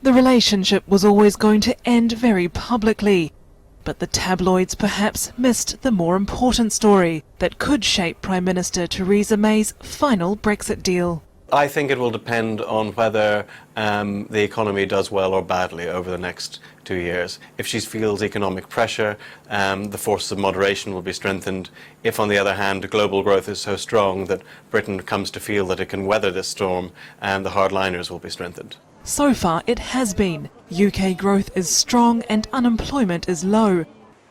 The relationship was always going to end very publicly, but the tabloids perhaps missed the more important story that could shape Prime Minister Theresa May's final Brexit deal. I think it will depend on whether the economy does well or badly over the next 2 years. If she feels economic pressure, the forces of moderation will be strengthened. If, on the other hand, global growth is so strong that Britain comes to feel that it can weather this storm, the hardliners will be strengthened. So far it has been. UK growth is strong and unemployment is low.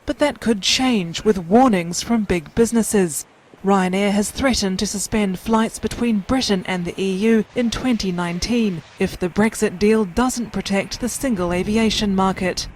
But that could change with warnings from big businesses. Ryanair has threatened to suspend flights between Britain and the EU in 2019 if the Brexit deal doesn't protect the single aviation market.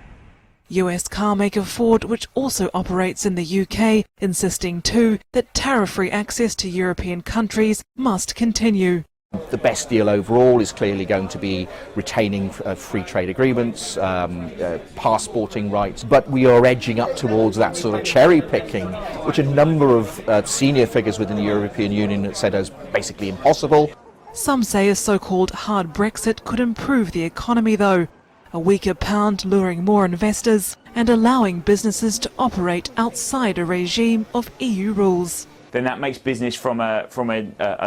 US carmaker Ford, which also operates in the UK, insisting too that tariff-free access to European countries must continue. The best deal overall is clearly going to be retaining free trade agreements, passporting rights, but we are edging up towards that sort of cherry picking, which a number of senior figures within the European Union have said is basically impossible. Some say a so-called hard Brexit could improve the economy though, a weaker pound luring more investors and allowing businesses to operate outside a regime of EU rules. Then that makes business from a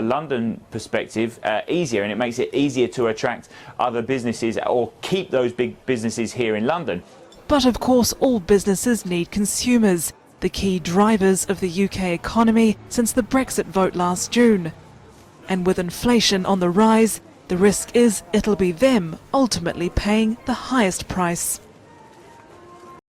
London perspective easier, and it makes it easier to attract other businesses or keep those big businesses here in London. But of course all businesses need consumers, the key drivers of the UK economy since the Brexit vote last June. And with inflation on the rise, the risk is it'll be them ultimately paying the highest price.